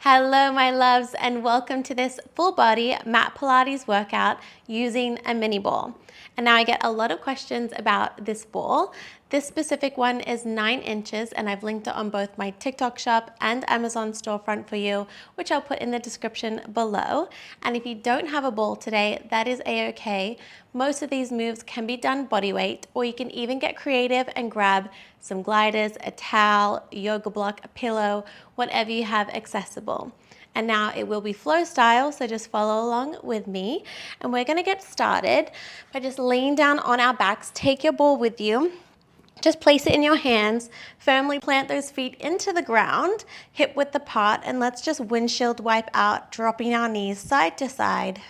Hello my loves, and welcome to this full body mat Pilates workout using a mini ball. And now I get a lot of questions about this ball. This specific one is 9 inches and I've linked it on both my TikTok shop and Amazon storefront for you, which I'll put in the description below. And if you don't have a ball today, that is a-okay. Most of these moves can be done body weight, or you can even get creative and grab some gliders, a towel, yoga block, a pillow, whatever you have accessible. And now it will be flow style, so just follow along with me. And we're gonna get started by just laying down on our backs. Take your ball with you. Just place it in your hands, firmly plant those feet into the ground, hip width apart, and let's just windshield wipe out, dropping our knees side to side.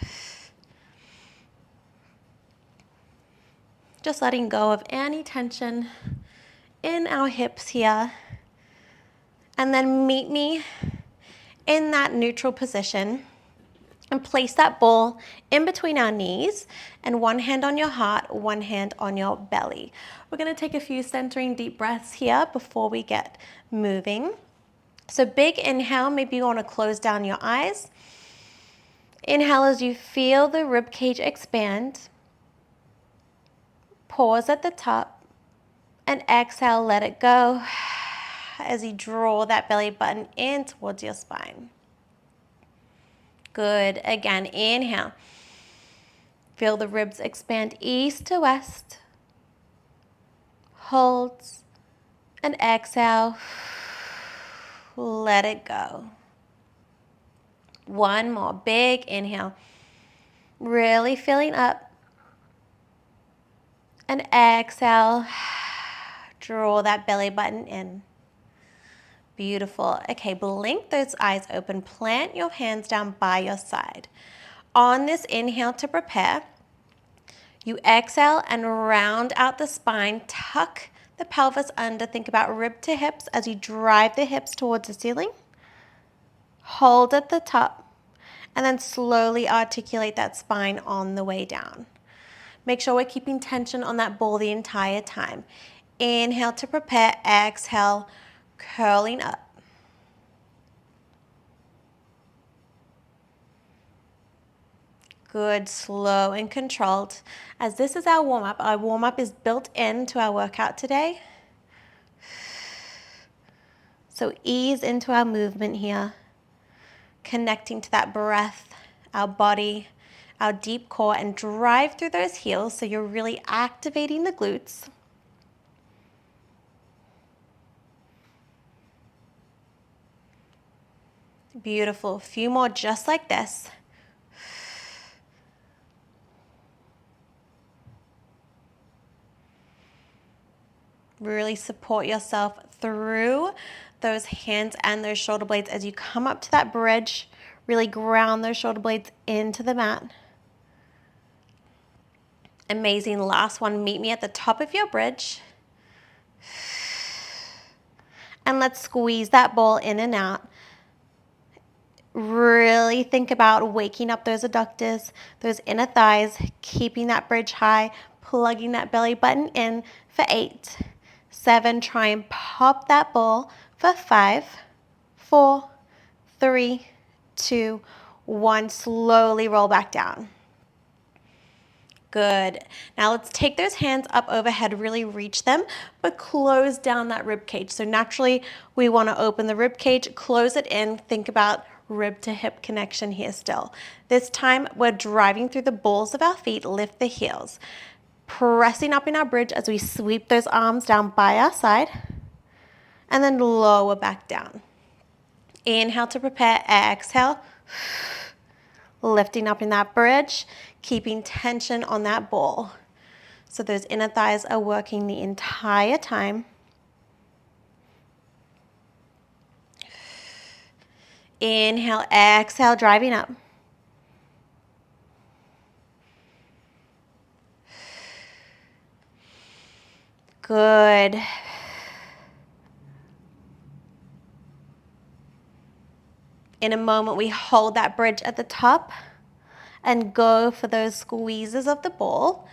Just letting go of any tension in our hips here. And then meet me in that neutral position and place that ball in between our knees and one hand on your heart, one hand on your belly. We're gonna take a few centering deep breaths here before we get moving. So big inhale, maybe you wanna close down your eyes. Inhale as you feel the rib cage expand. Pause at the top and exhale, let it go as you draw that belly button in towards your spine. Good. Again, inhale. Feel the ribs expand east to west. Hold and exhale. Let it go. One more big inhale. Really filling up. And exhale. Draw that belly button in. Beautiful. Okay, blink those eyes open. Plant your hands down by your side. On this inhale to prepare, you exhale and round out the spine. Tuck the pelvis under. Think about rib to hips as you drive the hips towards the ceiling. Hold at the top and then slowly articulate that spine on the way down. Make sure we're keeping tension on that ball the entire time. Inhale to prepare, exhale, curling up. Good, slow and controlled. As this is our warm-up is built into our workout today. So ease into our movement here, connecting to that breath, our body, our deep core, and drive through those heels so you're really activating the glutes. Beautiful. A few more just like this. Really support yourself through those hands and those shoulder blades as you come up to that bridge. Really ground those shoulder blades into the mat. Amazing. Last one. Meet me at the top of your bridge. And let's squeeze that ball in and out. Really think about waking up those adductors, those inner thighs, keeping that bridge high, plugging that belly button in for 8, 7, try and pop that ball for 5, 4, 3, 2, 1, slowly roll back down. Good. Now let's take those hands up overhead, really reach them, but close down that rib cage. So naturally we want to open the rib cage, close it in, think about rib to hip connection here still. This time we're driving through the balls of our feet, lift the heels. Pressing up in our bridge as we sweep those arms down by our side and then lower back down. Inhale to prepare, exhale. Lifting up in that bridge, keeping tension on that ball. So those inner thighs are working the entire time. Inhale, exhale, driving up. Good. In a moment, we hold that bridge at the top and go for those squeezes of the ball.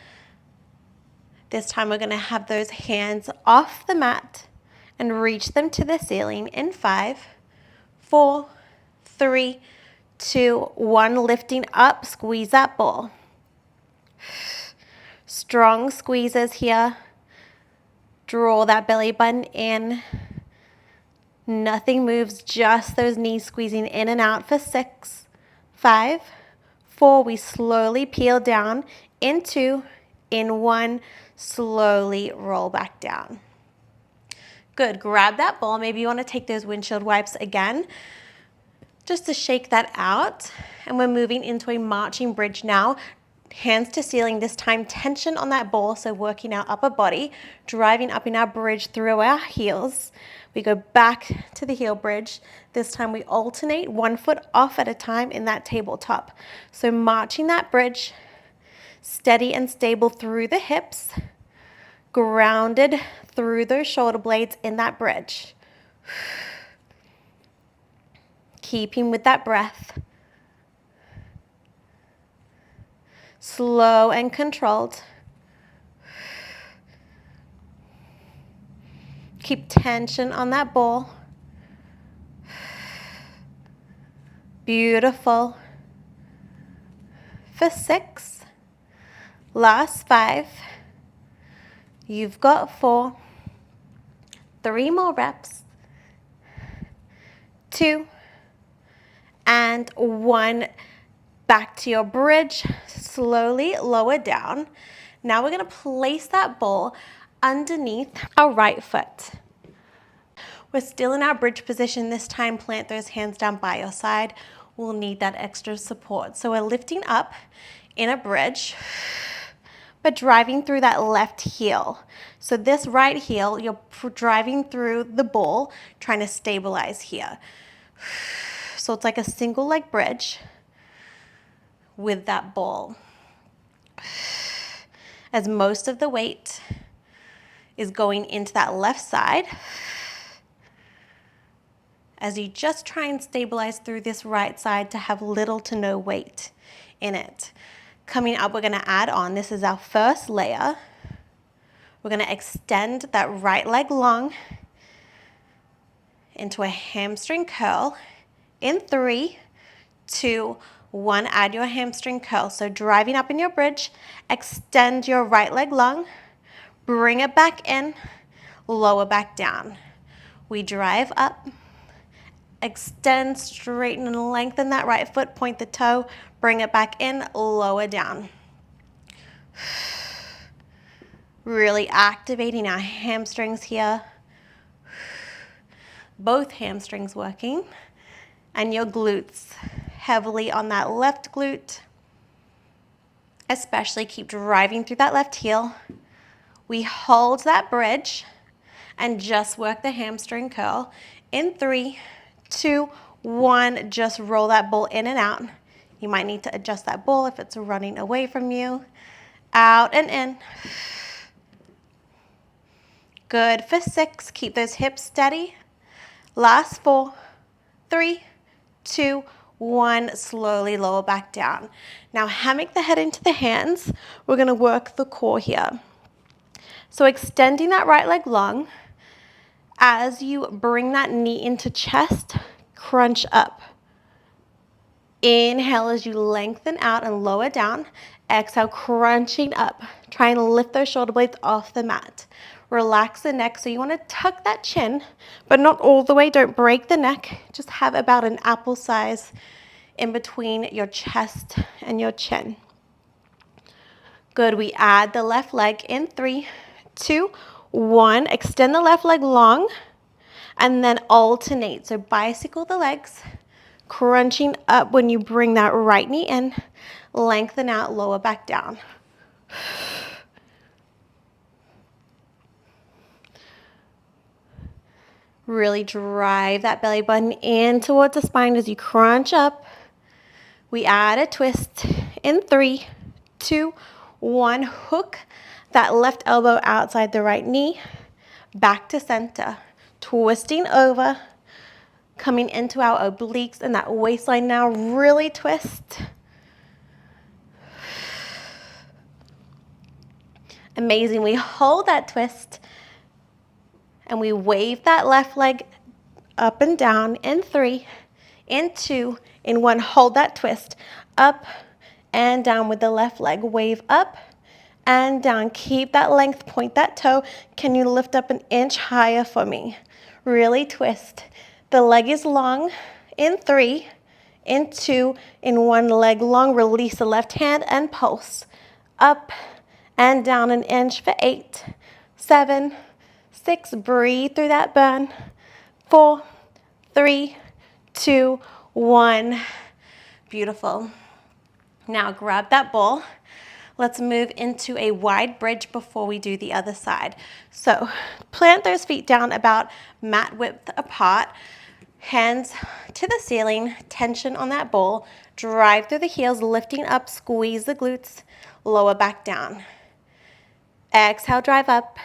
This time we're going to have those hands off the mat and reach them to the ceiling in 5, 4, 3, 2, 1. Lifting up, squeeze that ball. Strong squeezes here. Draw that belly button in. Nothing moves, just those knees squeezing in and out for 6, 5, 4. We slowly peel down in 2, in 1. Slowly roll back down. Good. Grab that ball. Maybe you want to take those windshield wipes again, just to shake that out. And we're moving into a marching bridge now. Hands to ceiling, this time tension on that ball, so working our upper body, driving up in our bridge through our heels. We go back to the heel bridge. This time we alternate 1 foot off at a time in that tabletop. So marching that bridge, steady and stable through the hips, grounded through those shoulder blades in that bridge. Keeping with that breath. Slow and controlled. Keep tension on that ball. Beautiful. For 6. Last 5. You've got 4. 3 more reps. 2. And 1. Back to your bridge. Slowly lower down. Now we're going to place that ball underneath our right foot. We're still in our bridge position. This time, plant those hands down by your side. We'll need that extra support. So we're lifting up in a bridge, but driving through that left heel. So this right heel, you're driving through the ball, trying to stabilize here. So it's like a single leg bridge with that ball, as most of the weight is going into that left side, as you just try and stabilize through this right side to have little to no weight in it. Coming up, we're going to add on, this is our first layer. We're going to extend that right leg long into a hamstring curl in 3, 2, 1. Add your hamstring curl. So driving up in your bridge, extend your right leg long, bring it back in, lower back down. We drive up, extend, straighten and lengthen that right foot, point the toe, bring it back in, lower down. Really activating our hamstrings here. Both hamstrings working, and your glutes. Heavily on that left glute. Especially keep driving through that left heel. We hold that bridge and just work the hamstring curl in 3, 2, 1. Just roll that ball in and out. You might need to adjust that ball if it's running away from you. Out and in. Good for 6. Keep those hips steady. Last 4, 3, 2, 1. Slowly lower back down. Now hammock the head into the hands. We're going to work the core here. So extending that right leg long. As you bring that knee into chest, crunch up. Inhale as you lengthen out and lower down. Exhale, crunching up. Try and lift those shoulder blades off the mat. Relax the neck. So you want to tuck that chin, but not all the way. Don't break the neck. Just have about an apple size in between your chest and your chin. Good. We add the left leg in 3, 2, 1. Extend the left leg long and then alternate. So bicycle the legs, crunching up when you bring that right knee in, lengthen out, lower back down. Really drive that belly button in towards the spine as you crunch up. We add a twist in 3, 2, 1. Hook that left elbow outside the right knee, back to center. Twisting over, coming into our obliques and that waistline now. Really twist. Amazing. We hold that twist and we wave that left leg up and down in 3, in 2, in 1, hold that twist, up and down with the left leg, wave up and down, keep that length, point that toe. Can you lift up an inch higher for me? Really twist. The leg is long, in 3, in 2, in 1, leg long, release the left hand and pulse, up and down an inch for 8, 7, 6, breathe through that burn, 4, 3, 2, 1. Beautiful. Now grab that ball. Let's move into a wide bridge before we do the other side. So plant those feet down about mat width apart, hands to the ceiling, tension on that ball, drive through the heels, lifting up, squeeze the glutes, lower back down. Exhale, drive up,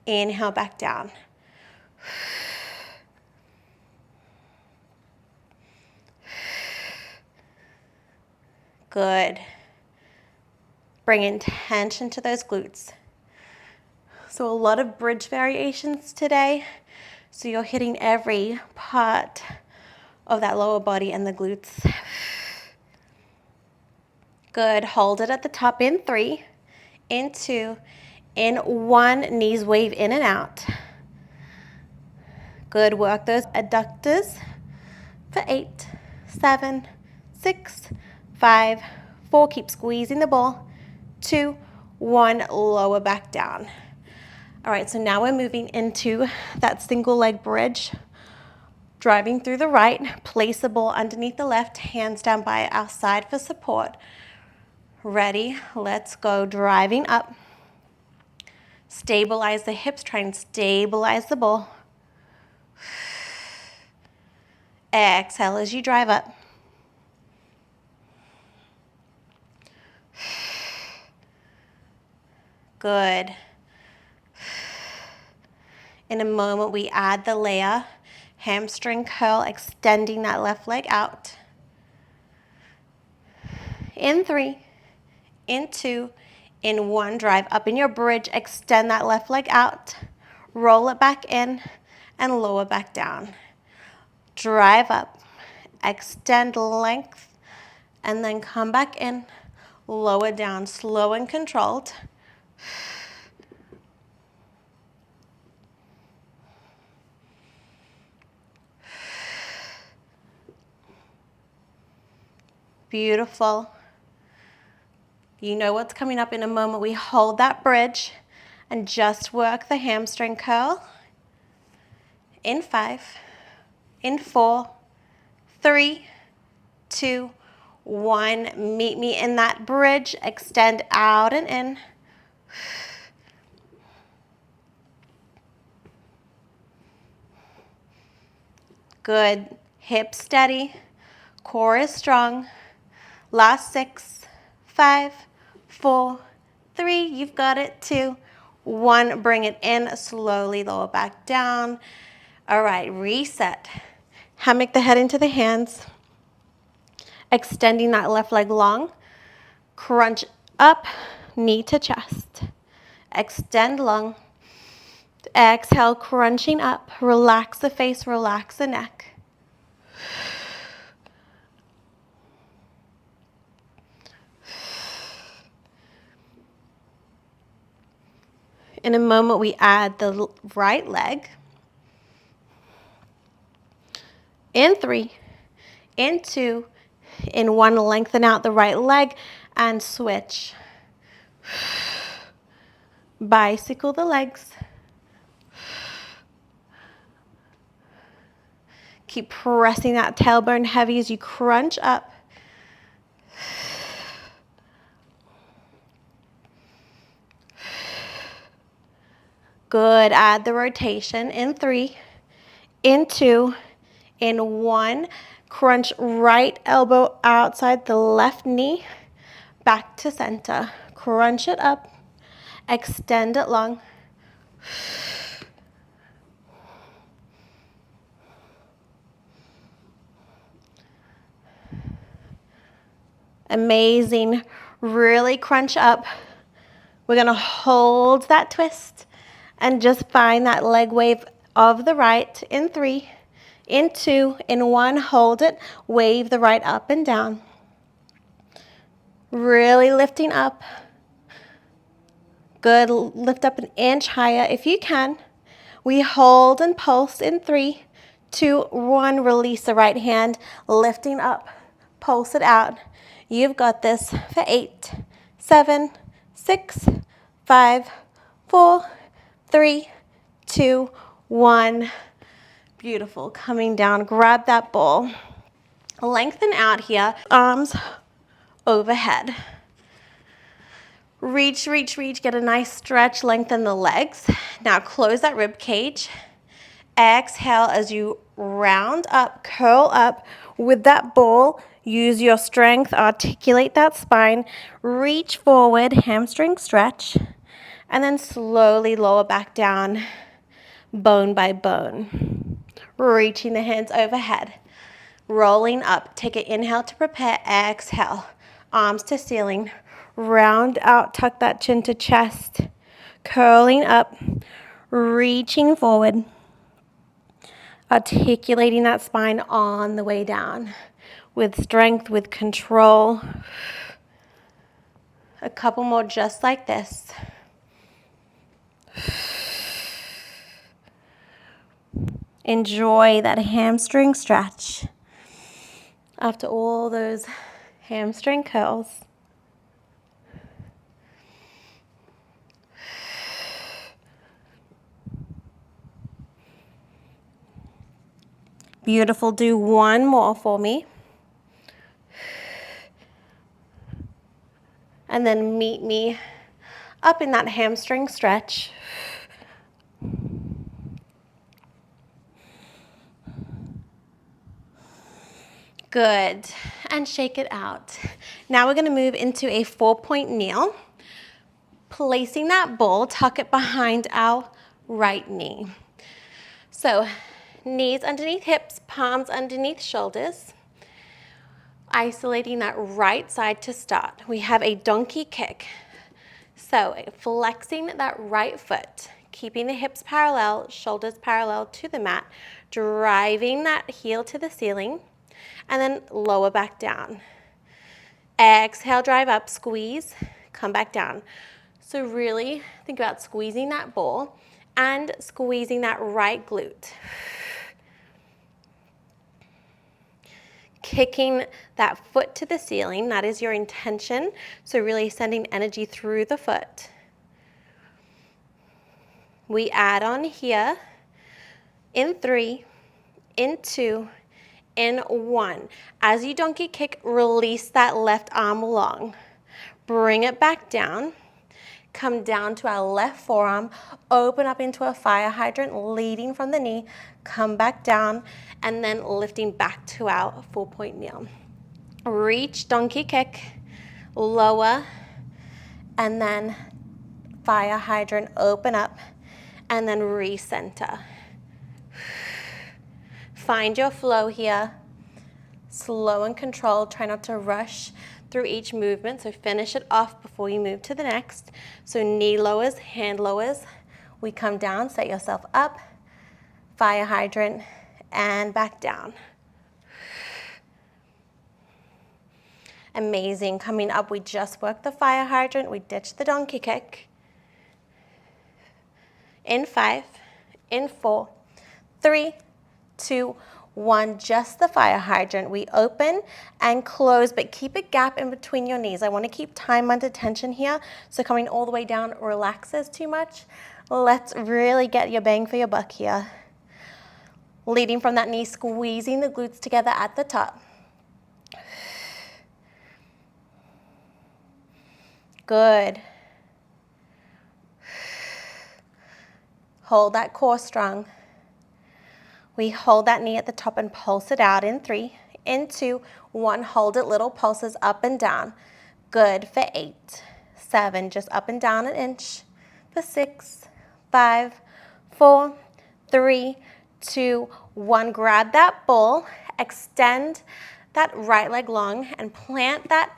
inhale, back down. Good. Bring in tension to those glutes. So a lot of bridge variations today. So you're hitting every part of that lower body and the glutes. Good. Hold it at the top in 3, in 2, in 1, knees wave in and out. Good. Work those adductors for 8, 7, 6, 5, 4. Keep squeezing the ball. 2, 1, lower back down. All right, so now we're moving into that single leg bridge. Driving through the right, place the ball underneath the left, hands down by our side for support. Ready? Let's go. Driving up. Stabilize the hips, try and stabilize the ball. Exhale as you drive up. Good. In a moment, we add the layer, hamstring curl, extending that left leg out. In 3, in 2, in 1, drive up in your bridge, extend that left leg out, roll it back in, and lower back down. Drive up, extend length, and then come back in, lower down, slow and controlled. Beautiful. You know what's coming up in a moment. We hold that bridge and just work the hamstring curl. In 5, in 4, 3, 2, 1. Meet me in that bridge. Extend out and in. Good. Hips steady. Core is strong. Last 6, 5, 4, 3. You've got it. 2, 1. Bring it in. Slowly lower back down. All right. Reset. Hammock the head into the hands. Extending that left leg long. Crunch up. Knee to chest. Extend long. Exhale. Crunching up. Relax the face. Relax the neck. In a moment, we add the right leg. In 3, in 2, in 1, lengthen out the right leg and switch. Bicycle the legs. Keep pressing that tailbone heavy as you crunch up. Good. Add the rotation in 3, in 2, in 1. Crunch right elbow outside the left knee. Back to center. Crunch it up. Extend it long. Amazing. Really crunch up. We're going to hold that twist and just find that leg wave of the right in 3, in 2, in 1, hold it, wave the right up and down. Really lifting up. Good, lift up an inch higher if you can. We hold and pulse in 3, 2, 1, release the right hand, lifting up, pulse it out. You've got this for 8, 7, 6, 5, 4, 3, 2, 1. Beautiful. Coming down, grab that ball. Lengthen out here, arms overhead. Reach, reach, reach, get a nice stretch, lengthen the legs. Now close that rib cage. Exhale as you round up, curl up with that ball. Use your strength, articulate that spine, reach forward, hamstring stretch, and then slowly lower back down, bone by bone. Reaching the hands overhead, rolling up. Take an inhale to prepare, exhale. Arms to ceiling, round out, tuck that chin to chest, curling up, reaching forward, articulating that spine on the way down with strength, with control. A couple more just like this. Enjoy that hamstring stretch after all those hamstring curls. Beautiful. Do one more for me. And then meet me up in that hamstring stretch. Good. And shake it out. Now we're going to move into a 4-point kneel. Placing that ball, tuck it behind our right knee. So knees underneath hips, palms underneath shoulders. Isolating that right side to start. We have a donkey kick. So flexing that right foot, keeping the hips parallel, shoulders parallel to the mat, driving that heel to the ceiling, and then lower back down. Exhale, drive up, squeeze, come back down. So really think about squeezing that ball and squeezing that right glute. Kicking that foot to the ceiling, that is your intention. So really sending energy through the foot. We add on here in 3, in 2, in 1. As you donkey kick, release that left arm long. Bring it back down. Come down to our left forearm, open up into a fire hydrant, leading from the knee, come back down, and then lifting back to our 4-point kneel. Reach, donkey kick, lower, and then fire hydrant, open up, and then recenter. Find your flow here, slow and controlled, try not to rush through each movement, so finish it off before you move to the next. So knee lowers, hand lowers, we come down, set yourself up, fire hydrant, and back down. Amazing. Coming up, we just worked the fire hydrant, we ditched the donkey kick. In 5, in 4, 3, 2, 1, just the fire hydrant. We open and close, but keep a gap in between your knees. I want to keep time under tension here, so coming all the way down relaxes too much. Let's really get your bang for your buck here. Leading from that knee, squeezing the glutes together at the top. Good. Hold that core strong. We hold that knee at the top and pulse it out in 3, in 2, 1, hold it, little pulses up and down. Good for 8, 7, just up and down an inch. For 6, 5, 4, 3, 2, 1. Grab that ball, extend that right leg long, and plant that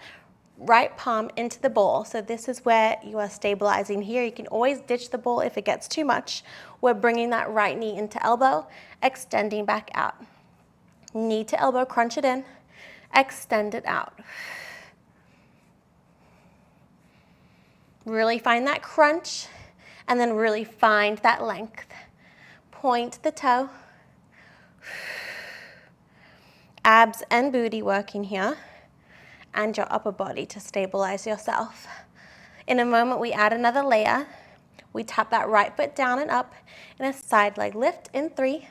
right palm into the ball. So this is where you are stabilizing here. You can always ditch the ball if it gets too much. We're bringing that right knee into elbow, extending back out. Knee to elbow, crunch it in, extend it out. Really find that crunch, and then really find that length. Point the toe. Abs and booty working here, and your upper body to stabilize yourself. In a moment, we add another layer. We tap that right foot down and up in a side leg lift in 3,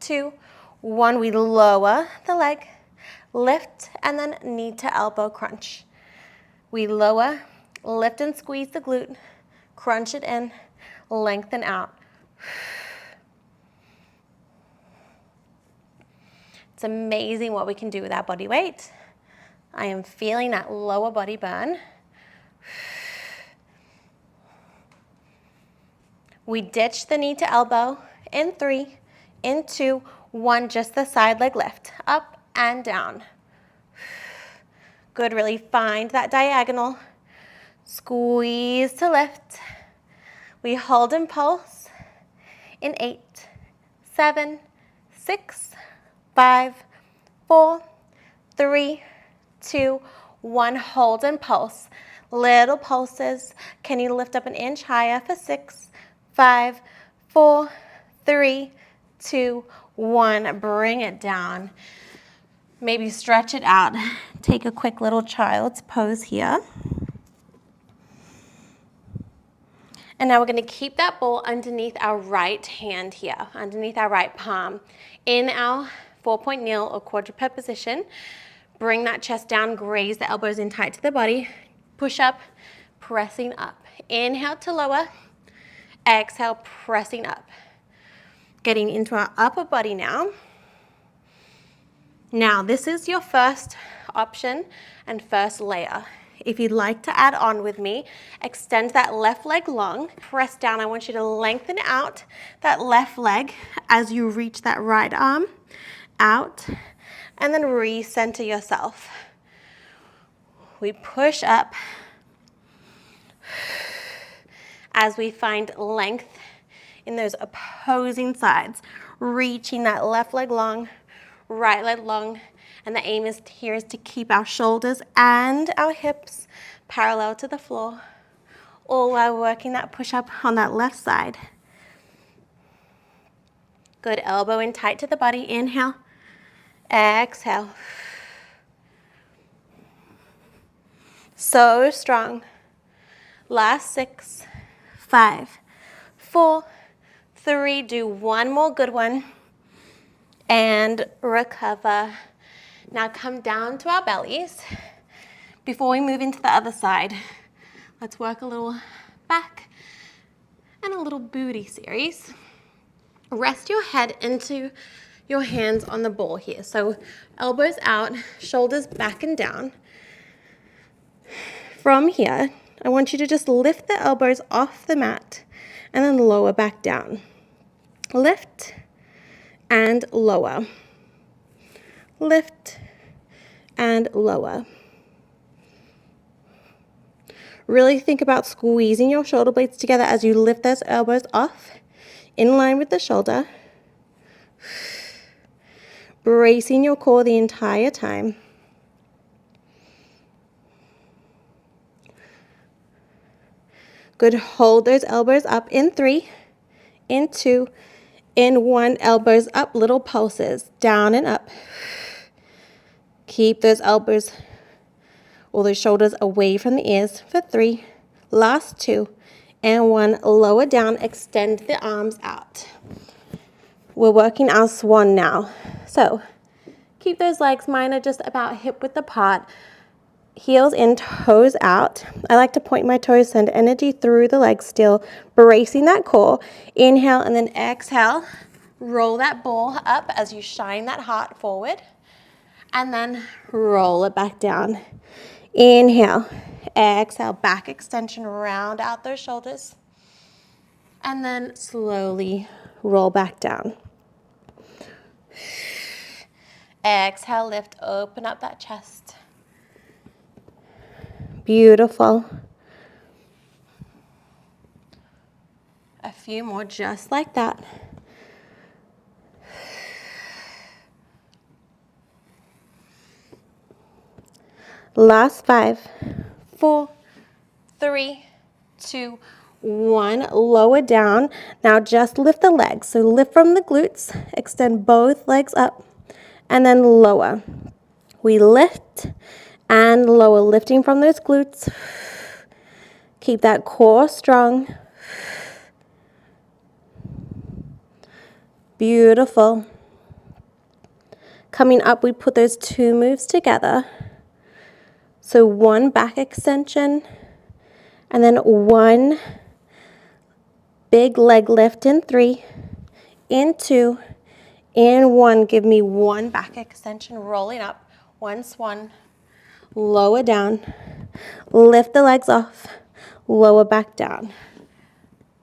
2, 1. We lower the leg, lift, and then knee to elbow crunch. We lower, lift and squeeze the glute, crunch it in, lengthen out. It's amazing what we can do with our body weight. I am feeling that lower body burn. We ditch the knee to elbow in 3, in 2, 1, just the side leg lift, up and down. Good, really find that diagonal. Squeeze to lift. We hold and pulse in 8, 7, 6, 5, 4, 3, 2, 1. Hold and pulse. Little pulses. Can you lift up an inch higher for 6, 5, 4, 3, 2, 1. Bring it down. Maybe stretch it out. Take a quick little child's pose here. And now we're going to keep that ball underneath our right hand here, underneath our right palm. In our 4-point kneel or quadruped position, bring that chest down, graze the elbows in tight to the body. Push up, pressing up. Inhale to lower. Exhale, pressing up. Getting into our upper body now. Now, this is your first option and first layer. If you'd like to add on with me, extend that left leg long. Press down. I want you to lengthen out that left leg as you reach that right arm out, and then recenter yourself. We push up as we find length in those opposing sides, reaching that left leg long, right leg long, and the aim is here is to keep our shoulders and our hips parallel to the floor, all while working that push-up on that left side. Good, elbow in tight to the body. Inhale, exhale. So strong. Last 6, 5, 4, 3. Do one more good one. And recover. Now come down to our bellies. Before we move into the other side, let's work a little back and a little booty series. Rest your head into your hands on the ball here. So elbows out, shoulders back and down. From here, I want you to just lift the elbows off the mat and then lower back down. Lift and lower. Lift and lower. Really think about squeezing your shoulder blades together as you lift those elbows off, in line with the shoulder. Bracing your core the entire time. Good, hold those elbows up in 3, in 2, in 1, elbows up, little pulses, down and up. Keep those elbows or those shoulders away from the ears for 3, last 2, and 1, lower down, extend the arms out. We're working our swan now. So keep those legs, mine are just about hip width apart. Heels in, toes out. I like to point my toes, send energy through the legs still, bracing that core. Inhale and then exhale. Roll that ball up as you shine that heart forward. And then roll it back down. Inhale, exhale, back extension, round out those shoulders. And then slowly roll back down. Exhale, lift, open up that chest. Beautiful. A few more just like that. Last 5, 4, 3, 2, 1. Lower down. Now just lift the legs. So lift from the glutes, extend both legs up, and then lower. We lift and lower, lifting from those glutes. Keep that core strong. Beautiful. Coming up, we put those 2 moves together. So 1 back extension, and then 1 big leg lift in 3, in 2, in 1. Give me 1 back extension, rolling up, 1 swan, lower down, lift the legs off, lower back down.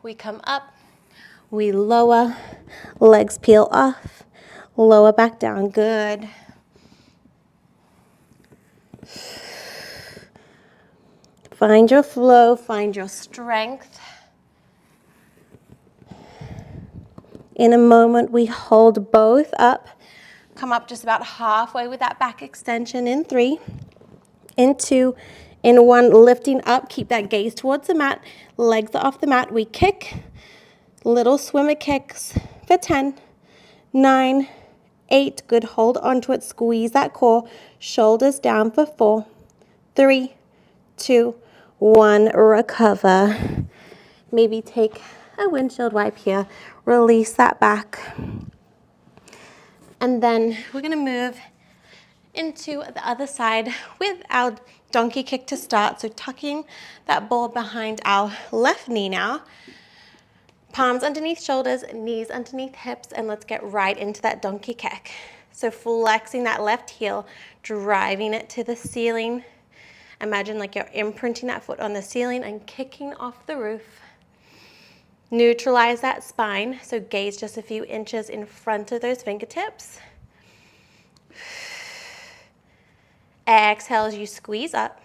We come up, we lower, legs peel off, lower back down. Good. Find your flow, find your strength. In a moment, we hold both up. Come up just about halfway with that back extension in 3, in 2, in 1, lifting up. Keep that gaze towards the mat. Legs are off the mat. We kick, little swimmer kicks for 10, 9, 8. Good, hold onto it. Squeeze that core. Shoulders down for 4, 3, 2, 1. Recover. Maybe take a windshield wipe here. Release that back. And then we're going to move into the other side with our donkey kick to start. So tucking that ball behind our left knee now. Palms underneath shoulders, knees underneath hips, and let's get right into that donkey kick. So flexing that left heel, driving it to the ceiling. Imagine like you're imprinting that foot on the ceiling and kicking off the roof. Neutralize that spine, so gaze just a few inches in front of those fingertips. Exhale as you squeeze up.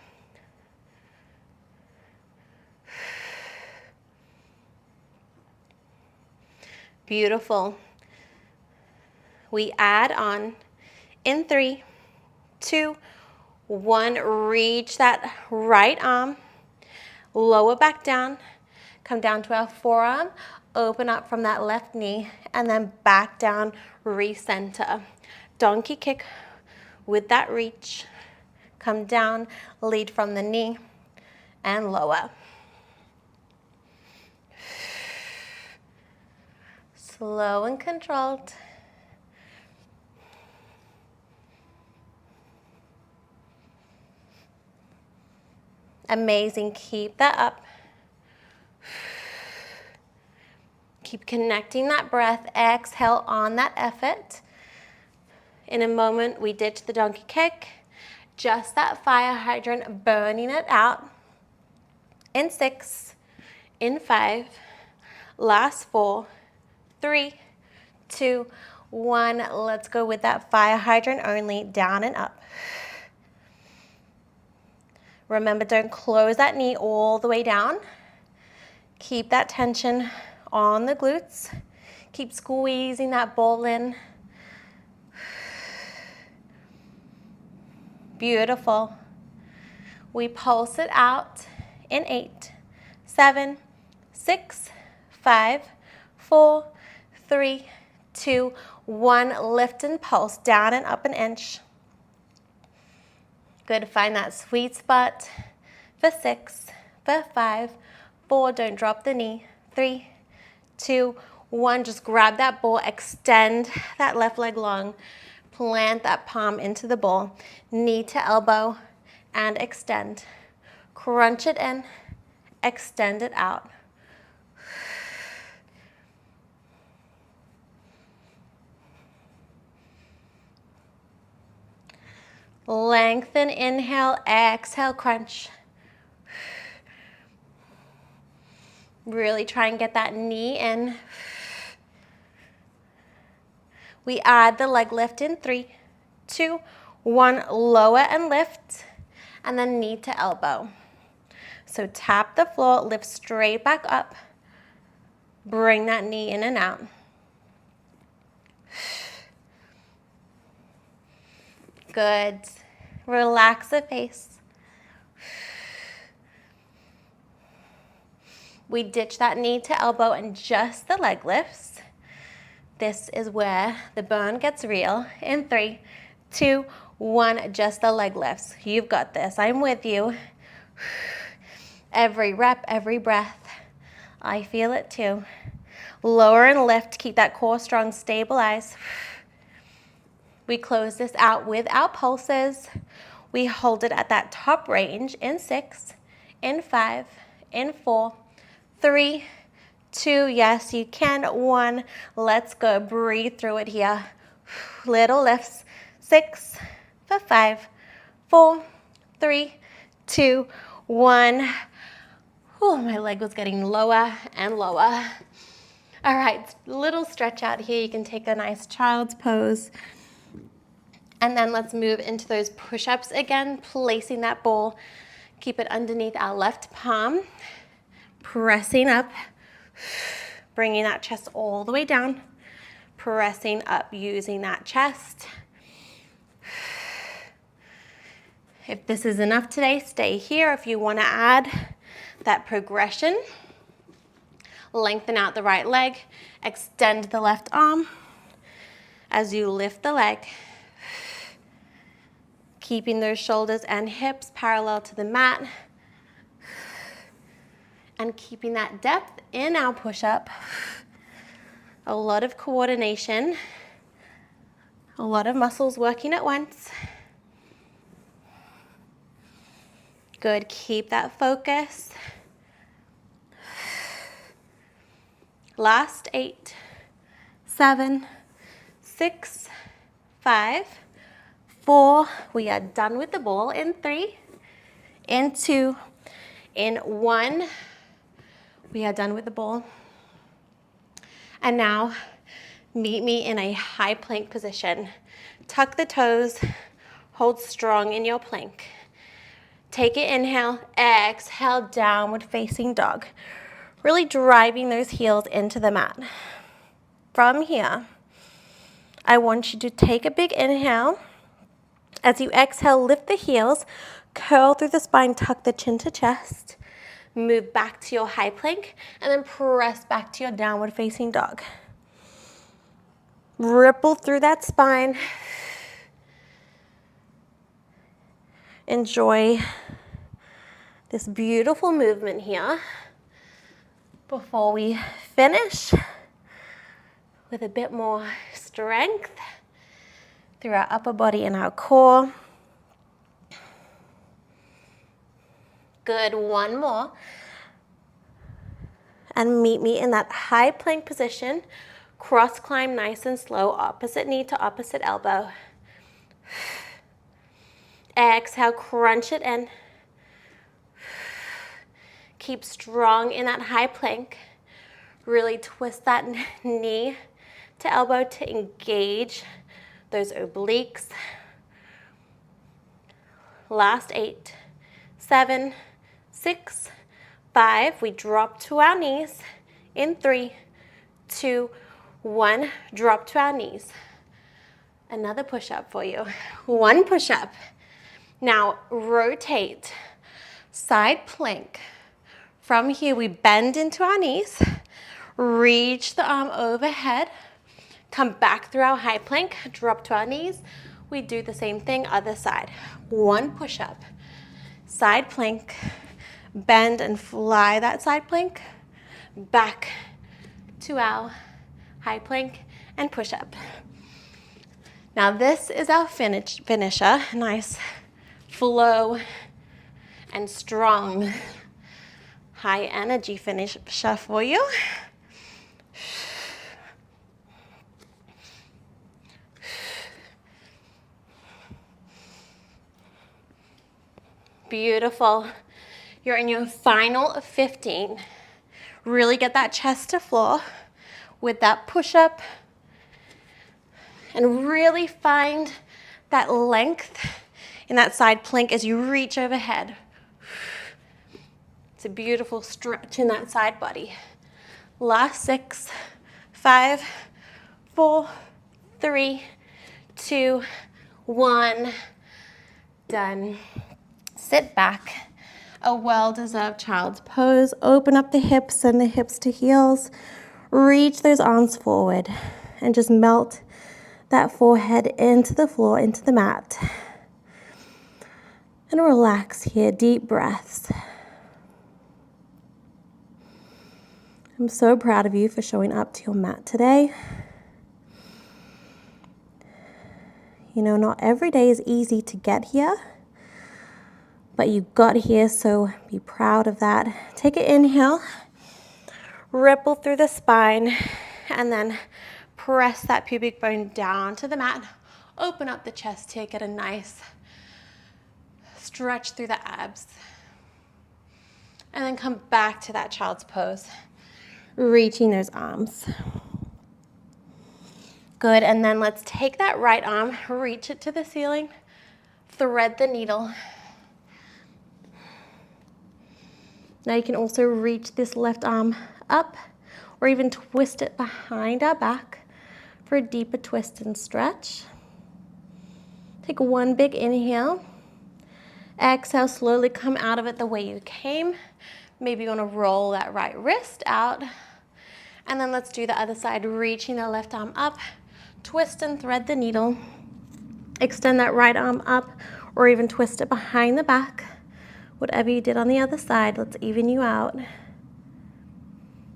Beautiful. We add on in 3, 2, 1. Reach that right arm, lower back down. Come down to our forearm, open up from that left knee, and then back down, recenter. Donkey kick with that reach. Come down, lead from the knee, and lower. Slow and controlled. Amazing, keep that up. Keep connecting that breath. Exhale on that effort. In a moment, we ditch the donkey kick. Just that fire hydrant, burning it out. In 6, in 5, last 4, 3, 2, 1. Let's go with that fire hydrant only, down and up. Remember, don't close that knee all the way down. Keep that tension on the glutes. Keep squeezing that ball in. Beautiful. We pulse it out in 8, 7, 6, 5, 4, 3, 2, 1. Lift and pulse, down and up an inch. Good, find that sweet spot for 6, for 5, 4, don't drop the knee, 3, 2, 1. Just grab that ball, extend that left leg long, plant that palm into the ball, knee to elbow, and extend. Crunch it in, extend it out. Lengthen, inhale, exhale, crunch. Really try and get that knee in. We add the leg lift in 3, 2, 1. Lower and lift, and then knee to elbow. So tap the floor, lift straight back up. Bring that knee in and out. Good. Relax the face. We ditch that knee to elbow and just the leg lifts. This is where the burn gets real. In 3, 2, 1, just the leg lifts. You've got this. I'm with you. Every rep, every breath. I feel it too. Lower and lift. Keep that core strong. Stabilize. We close this out with our pulses. We hold it at that top range in 6, in 5, in 4, 3, 2, yes, you can. 1, let's go. Breathe through it here. Little lifts. 6, for 5, 4, 3, 2, 1. Oh, my leg was getting lower and lower. All right, little stretch out here. You can take a nice child's pose. And then let's move into those push-ups again, placing that ball. Keep it underneath our left palm. Pressing up. Bringing that chest all the way down. Pressing up using that chest. If this is enough today, stay here. If you want to add that progression, lengthen out the right leg. Extend the left arm as you lift the leg. Keeping those shoulders and hips parallel to the mat. And keeping that depth in our push-up. A lot of coordination. A lot of muscles working at once. Good, keep that focus. Last 8, 7, 6, 5, 4, we are done with the ball. In 3, in 2, in 1, we are done with the ball. And now, meet me in a high plank position. Tuck the toes, hold strong in your plank. Take it, inhale, exhale, downward facing dog. Really driving those heels into the mat. From here, I want you to take a big inhale. As you exhale, lift the heels, curl through the spine, tuck the chin to chest, move back to your high plank, and then press back to your downward facing dog. Ripple through that spine. Enjoy this beautiful movement here before we finish with a bit more strength through our upper body and our core. Good, one more. And meet me in that high plank position. Cross climb nice and slow, opposite knee to opposite elbow. Exhale, crunch it in. Keep strong in that high plank. Really twist that knee to elbow to engage those obliques. Last 8, 7, 6, 5. We drop to our knees. In 3, 2, 1. Drop to our knees. Another push-up for you. One push-up. Now rotate. Side plank. From here, we bend into our knees. Reach the arm overhead. Come back through our high plank. Drop to our knees. We do the same thing, other side. One push-up. Side plank. Bend and fly that side plank. Back to our high plank and push-up. Now this is our finisher. Nice flow and strong high energy finisher for you. Beautiful. You're in your final 15. Really get that chest to floor with that push-up and really find that length in that side plank as you reach overhead. It's a beautiful stretch in that side body. Last 6, 5, 4, 3, 2, 1. Done. sit back, a well-deserved child's pose. Open up the hips, send the hips to heels. Reach those arms forward and just melt that forehead into the floor, into the mat. And relax here, deep breaths. I'm so proud of you for showing up to your mat today. You know, not every day is easy to get here, but you got here, so be proud of that. Take an inhale, ripple through the spine, and then press that pubic bone down to the mat. Open up the chest here, get a nice stretch through the abs. And then come back to that child's pose, reaching those arms. Good, and then let's take that right arm, reach it to the ceiling, thread the needle. Now you can also reach this left arm up or even twist it behind our back for a deeper twist and stretch. Take one big inhale. Exhale, slowly come out of it the way you came. Maybe you want to roll that right wrist out. And then let's do the other side, reaching the left arm up. Twist and thread the needle. Extend that right arm up or even twist it behind the back. Whatever you did on the other side, let's even you out.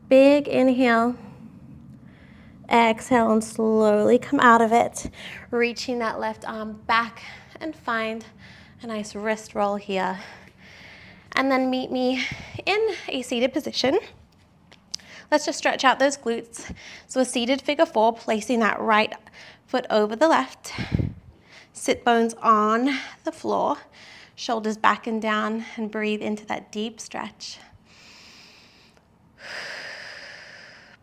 Big inhale. Exhale and slowly come out of it. Reaching that left arm back and find a nice wrist roll here. And then meet me in a seated position. Let's just stretch out those glutes. So a seated figure 4, placing that right foot over the left. Sit bones on the floor, shoulders back and down, and breathe into that deep stretch.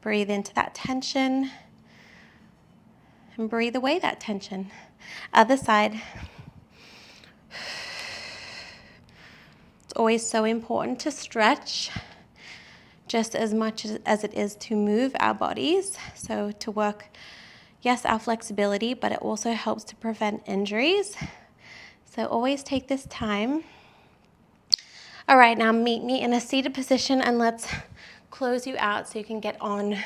Breathe into that tension and breathe away that tension. Other side. It's always so important to stretch just as much as it is to move our bodies. So to work, yes, our flexibility, but it also helps to prevent injuries. So always take this time. All right, now meet me in a seated position and let's close you out so you can get on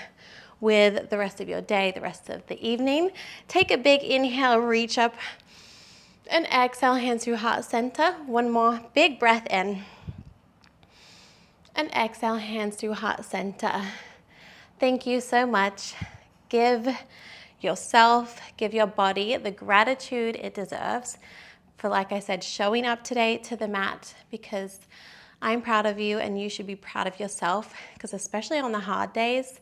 with the rest of your day, the rest of the evening. Take a big inhale, reach up, and exhale, hands through heart center. One more big breath in. And exhale, hands through heart center. Thank you so much. Give yourself, give your body the gratitude it deserves for, like I said, showing up today to the mat, because I'm proud of you and you should be proud of yourself, because especially on the hard days,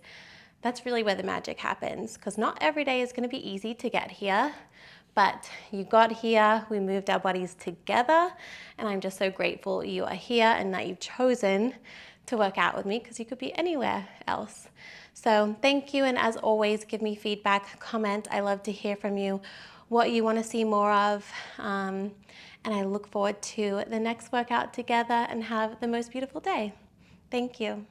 that's really where the magic happens, because not every day is going to be easy to get here, but you got here, we moved our bodies together, and I'm just so grateful you are here and that you've chosen to work out with me, because you could be anywhere else. So thank you, and as always, give me feedback, comment. I love to hear from you what you want to see more of, and I look forward to the next workout together, and have the most beautiful day. Thank you.